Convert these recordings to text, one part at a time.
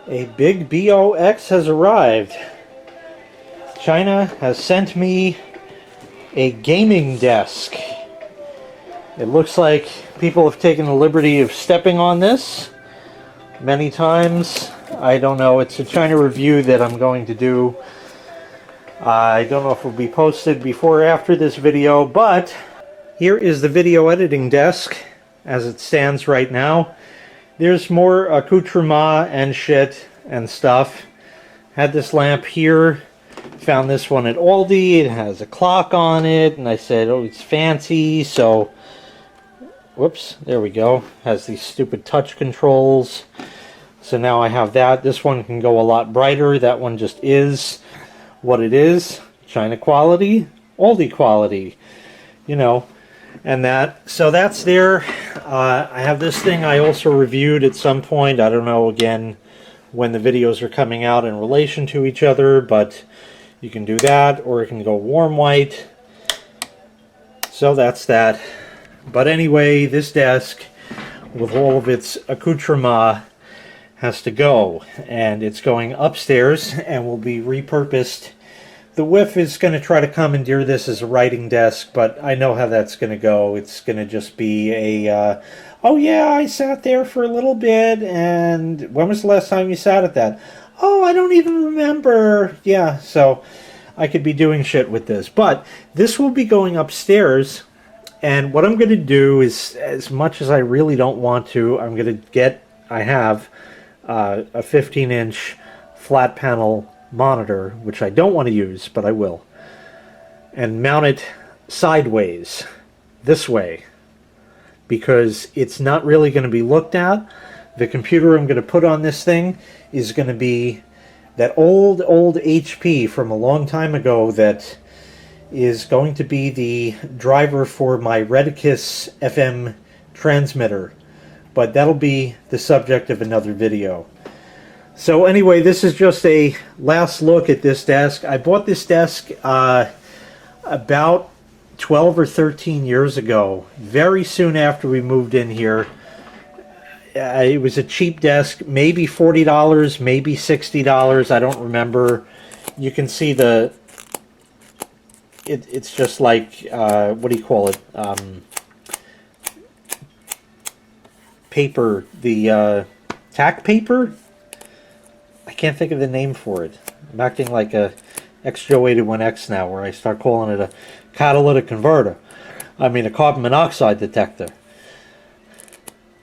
A big BOX has arrived. China has sent me a gaming desk. It looks like people have taken the liberty of stepping on this many times. I don't know. It's a China review that I'm going to do. I don't know if it will be posted before or after this video, but here is the video editing desk as it stands right now. There's more accoutrement and shit and stuff. Had this lamp here. Found this one at Aldi. It has a clock on it, and I said, oh, it's fancy, so whoops, there we go. Has these stupid touch controls. So now I have that. This one can go a lot brighter. That one just is what it is. China quality, Aldi quality, you know. And that, so that's there. I have this thing I also reviewed at some point. I don't know, again, when the videos are coming out in relation to each other, but you can do that, or it can go warm white. So that's that. But anyway, this desk, with all of its accoutrement, has to go. And it's going upstairs and will be repurposed. The whiff is going to try to commandeer this as a writing desk, but I know how that's going to go. It's going to just be a, oh yeah, I sat there for a little bit, and when was the last time you sat at that? Oh, I don't even remember. Yeah, so I could be doing shit with this. But this will be going upstairs, and what I'm going to do is, as much as I really don't want to, I'm going to get, I have a 15-inch flat panel monitor, which I don't want to use, but I will, and mount it sideways, this way, because it's not really going to be looked at. The computer I'm going to put on this thing is going to be that old HP from a long time ago that is going to be the driver for my residue FM transmitter, but that'll be the subject of another video. So anyway, this is just a last look at this desk. I bought this desk about 12 or 13 years ago, very soon after we moved in here. It was a cheap desk, maybe $40, maybe $60, I don't remember. You can see the, it's just like, what do you call it? Paper, the tack paper? I can't think of the name for it. I'm acting like a XJ81X now, where I start calling it a catalytic converter. I mean a carbon monoxide detector.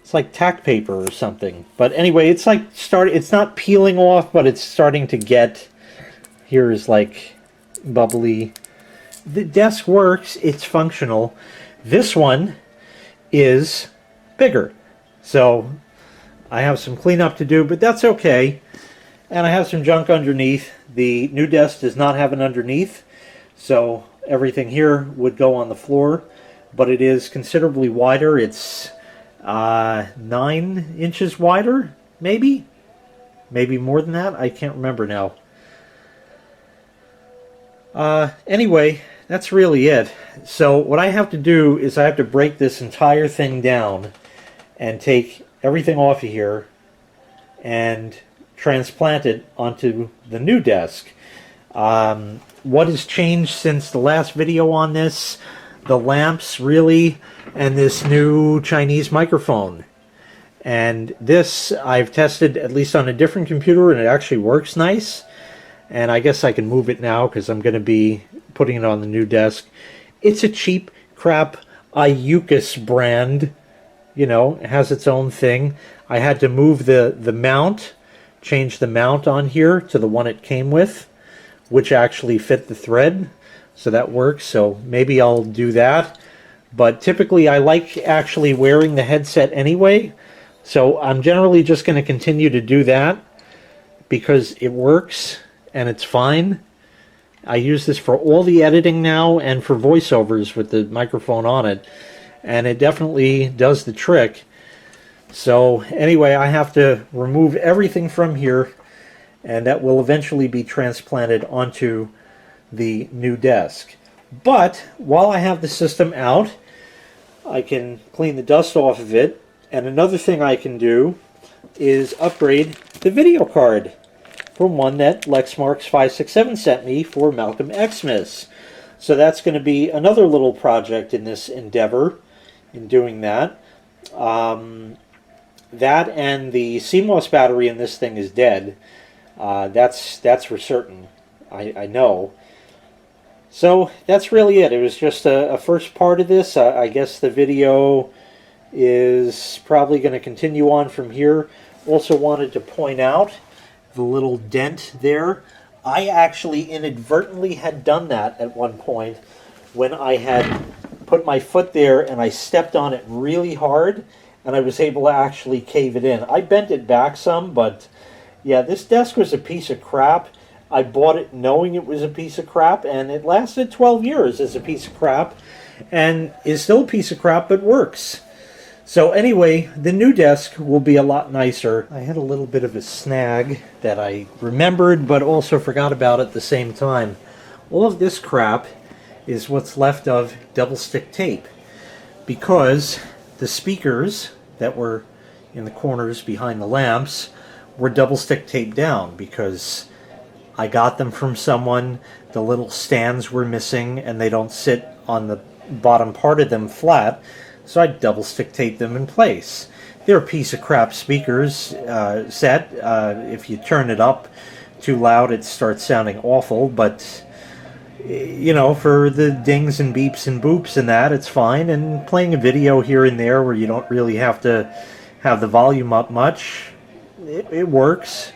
It's like tack paper or something. But anyway, it's like it's not peeling off, but it's starting to get, here is like bubbly. The desk works, it's functional. This one is bigger. So I have some cleanup to do, but that's okay. And I have some junk underneath. The new desk does not have an underneath, so everything here would go on the floor, but it is considerably wider. It's 9 inches wider, maybe more than that. I can't remember now. Anyway, that's really it. So what I have to do is I have to break this entire thing down and take everything off of here and transplant it onto the new desk. What has changed since the last video on this? The lamps, really, and this new Chinese microphone. And this I've tested at least on a different computer, and it actually works nice. And I guess I can move it now because I'm going to be putting it on the new desk. It's a cheap crap Iucus brand. You know, it has its own thing. I had to move the mount, change the mount on here to the one it came with, which actually fit the thread, so that works. So maybe I'll do that, but typically I like actually wearing the headset anyway, so I'm generally just going to continue to do that because it works and it's fine. I use this for all the editing now and for voiceovers with the microphone on it, and it definitely does the trick. So anyway, I have to remove everything from here, and that will eventually be transplanted onto the new desk. But while I have the system out, I can clean the dust off of it. And another thing I can do, is upgrade the video card from one that Lexmarks567 sent me for Malcolm Xmas. So that's going to be another little project in this endeavor in doing that. That and the CMOS battery in this thing is dead. That's for certain. I know. So that's really it. It was just a first part of this. I guess the video is probably going to continue on from here. Also wanted to point out the little dent there. I actually inadvertently had done that at one point when I had put my foot there and I stepped on it really hard and I was able to actually cave it in. I bent it back some, but yeah, this desk was a piece of crap. I bought it knowing it was a piece of crap, and it lasted 12 years as a piece of crap and is still a piece of crap, but works. So anyway, the new desk will be a lot nicer. I had a little bit of a snag that I remembered but also forgot about at the same time. All of this crap is what's left of double stick tape, because the speakers that were in the corners behind the lamps were double stick taped down because I got them from someone. The little stands were missing and they don't sit on the bottom part of them flat. So I double stick taped them in place. They're a piece of crap speakers set. If you turn it up too loud, it starts sounding awful. But, you know, for the dings and beeps and boops and that, it's fine. And playing a video here and there where you don't really have to have the volume up much, it works.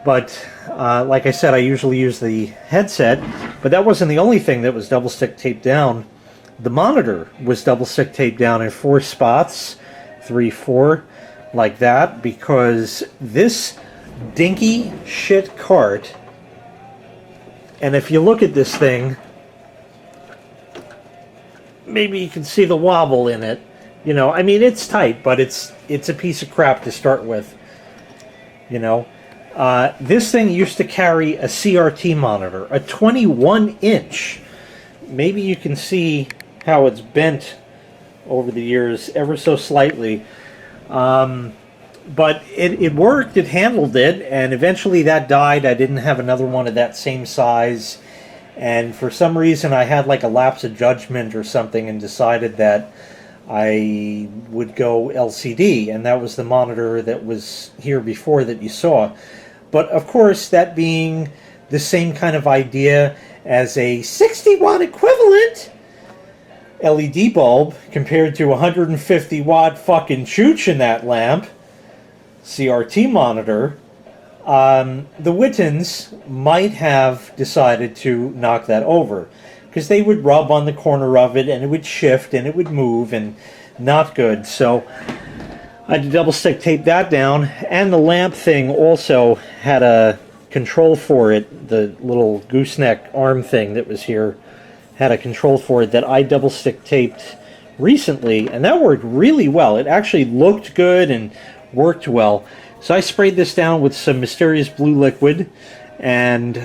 But, like I said, I usually use the headset. But that wasn't the only thing that was double stick taped down. The monitor was double stick taped down in 4 spots, 3, 4, like that, because this dinky shit cart, and if you look at this thing, maybe you can see the wobble in it. You know, I mean, it's tight, but it's a piece of crap to start with. You know, this thing used to carry a CRT monitor, a 21-inch. Maybe you can see how it's bent over the years ever so slightly. But it worked, it handled it, and eventually that died. I didn't have another one of that same size, and for some reason I had like a lapse of judgment or something and decided that I would go LCD, and that was the monitor that was here before that you saw. But of course, that being the same kind of idea as a 60-watt equivalent LED bulb compared to 150 watt fucking chooch in that lamp CRT monitor, the Wittens might have decided to knock that over, because they would rub on the corner of it and it would shift and it would move, and not good. So I had to double stick tape that down, and the lamp thing also had a control for it. The little gooseneck arm thing that was here had a control for it that I double stick taped recently, and that worked really well. It actually looked good and worked well. So I sprayed this down with some mysterious blue liquid and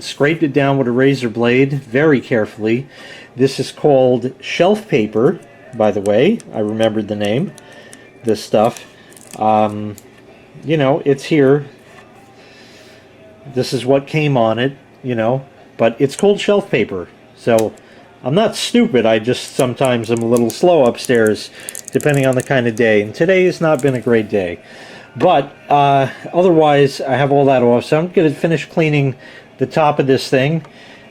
scraped it down with a razor blade very carefully. This is called shelf paper, by the way. I remembered the name. This stuff. You know, it's here. This is what came on it, you know, but it's called shelf paper. So I'm not stupid, I just sometimes am a little slow upstairs, depending on the kind of day. And today has not been a great day. But otherwise, I have all that off. So I'm going to finish cleaning the top of this thing,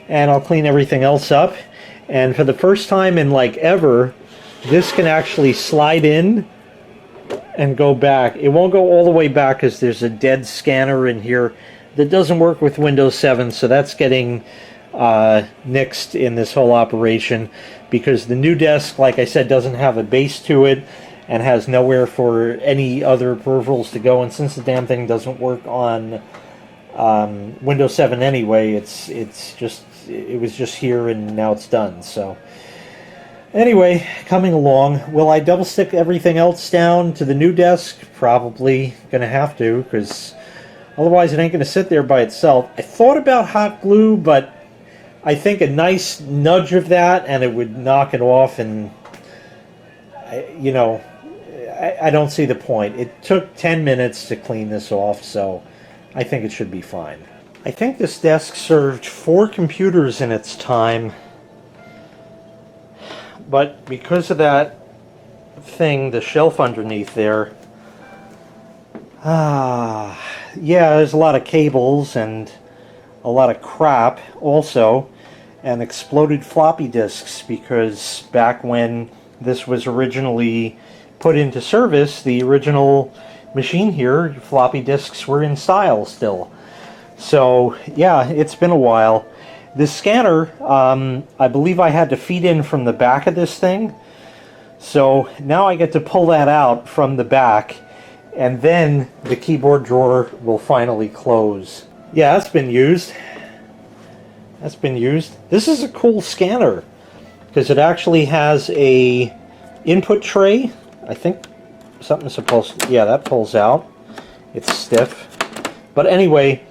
and I'll clean everything else up. And for the first time in like ever, this can actually slide in and go back. It won't go all the way back because there's a dead scanner in here that doesn't work with Windows 7, so that's getting nixed in this whole operation, because the new desk, like I said, doesn't have a base to it and has nowhere for any other peripherals to go, and since the damn thing doesn't work on Windows 7 anyway, it was just here and now it's done. So anyway, coming along. Will I double stick everything else down to the new desk? Probably gonna have to, because otherwise it ain't gonna sit there by itself. I thought about hot glue, but I think a nice nudge of that and it would knock it off, and you know, I don't see the point. It took 10 minutes to clean this off, so I think it should be fine. I think this desk served 4 computers in its time, but because of that thing, the shelf underneath there, yeah, there's a lot of cables and a lot of crap also, and exploded floppy disks, because back when this was originally put into service, the original machine here, floppy disks were in style still. So yeah, it's been a while. This scanner, I believe I had to feed in from the back of this thing, so now I get to pull that out from the back, and then the keyboard drawer will finally close. Yeah, that's been used. That's been used. This is a cool scanner because it actually has a input tray. I think something's supposed to, yeah, that pulls out. It's stiff. But anyway,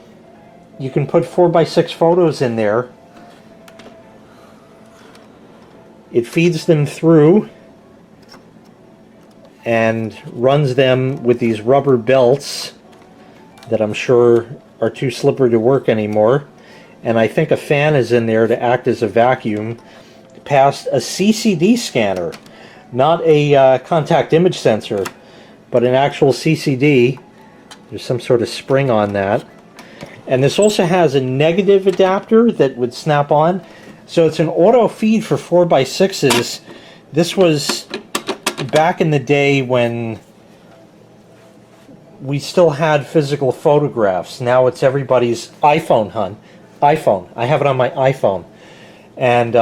you can put 4x6 photos in there. It feeds them through and runs them with these rubber belts that I'm sure are too slippery to work anymore. And I think a fan is in there to act as a vacuum past a CCD scanner. Not a contact image sensor, but an actual CCD. There's some sort of spring on that. And this also has a negative adapter that would snap on. So it's an auto feed for 4x6s. This was back in the day when we still had physical photographs. Now it's everybody's iPhone, hun. iPhone. I have it on my iPhone. And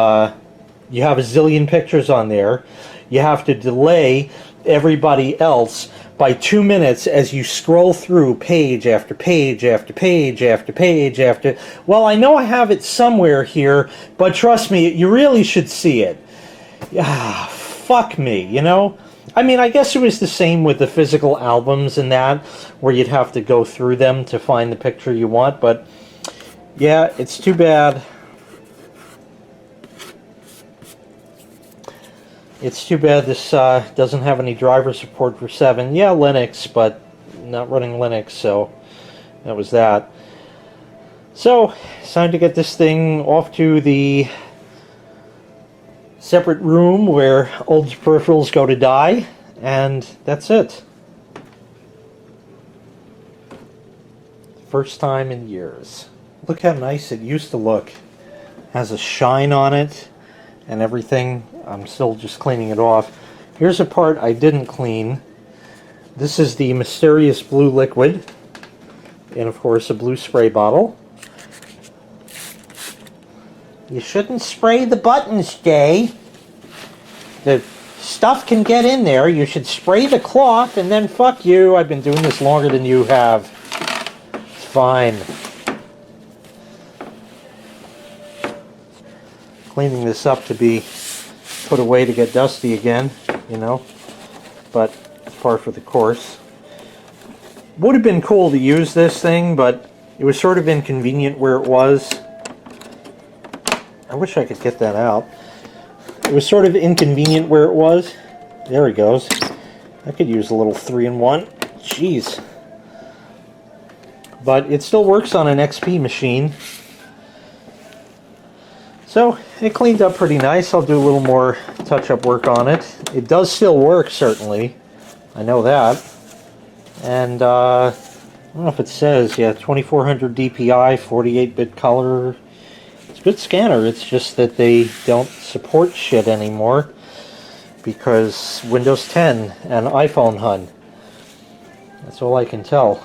you have a zillion pictures on there. You have to delay everybody else by 2 minutes as you scroll through page after page after page after page after... Well, I know I have it somewhere here, but trust me, you really should see it. Ah, fuck me, you know? I mean, I guess it was the same with the physical albums and that, where you'd have to go through them to find the picture you want, but yeah, it's too bad. It's too bad this doesn't have any driver support for 7. Yeah, Linux, but not running Linux, so that was that. So, it's time to get this thing off to the separate room where old peripherals go to die, and that's it. First time in years. Look how nice it used to look. Has a shine on it and everything. I'm still just cleaning it off. Here's a part I didn't clean. This is the mysterious blue liquid, and of course a blue spray bottle. You shouldn't spray the buttons, Jay. The stuff can get in there. You should spray the cloth, and then fuck you. I've been doing this longer than you have. It's fine. Cleaning this up to be put away to get dusty again, you know, but it's par for the course. Would have been cool to use this thing, but it was sort of inconvenient where it was. I wish I could get that out. It was sort of inconvenient where it was. There it goes. I could use a little 3-in-1. Jeez. But it still works on an XP machine. So, it cleaned up pretty nice. I'll do a little more touch-up work on it. It does still work, certainly. I know that. And, I don't know if it says, yeah, 2400 DPI, 48-bit color. It's a good scanner. It's just that they don't support shit anymore because Windows 10 and iPhone, hun. That's all I can tell.